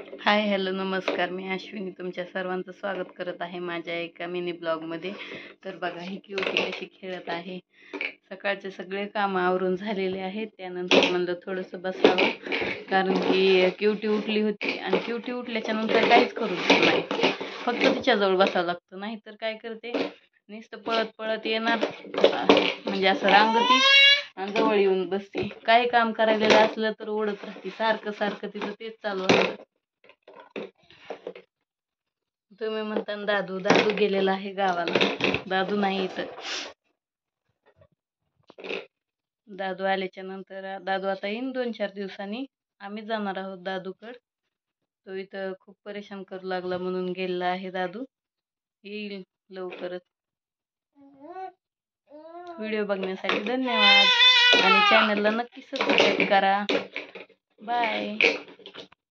Hi hello नमस्कार. मी अश्विनी तुमच्या सर्वांचं स्वागत करत आहे माझ्या एका मिनी ब्लॉगमध्ये. तर बघा ही क्यूटी कशी खेळत आहे. सकाळचे सगळे काम आवरून झालेले आहेत. त्यानंतर म्हणलं थोडंसं बसावं, कारण की क्यूटी उठली होती आणि क्यूटी उठल्याच्या नंतर काहीच करू देत नाही. फक्त तिच्याजवळ बसावं लागतं, नाही तर काय करते नुसतं पळत पळत येणार, म्हणजे असं रांगती आणि जवळ येऊन बसते. काही काम करायला असलं तर ओढत राहते, सारखं सारखं तिचं तेच चालू असतं. तुम्ही म्हणता दादू दादू गेलेला आहे गावाला. दादू नाही इथं. दादू आल्याच्या नंतर दादू आता येईन 2-4 दिवसांनी. आम्ही जाणार आहोत दादूकड. तो इथं खूप परेशान करू लागला म्हणून गेलेला आहे दादू. येईल लवकरच. व्हिडिओ बघण्यासाठी धन्यवाद आणि चॅनलला नक्की सबस्क्राईब करा. बाय.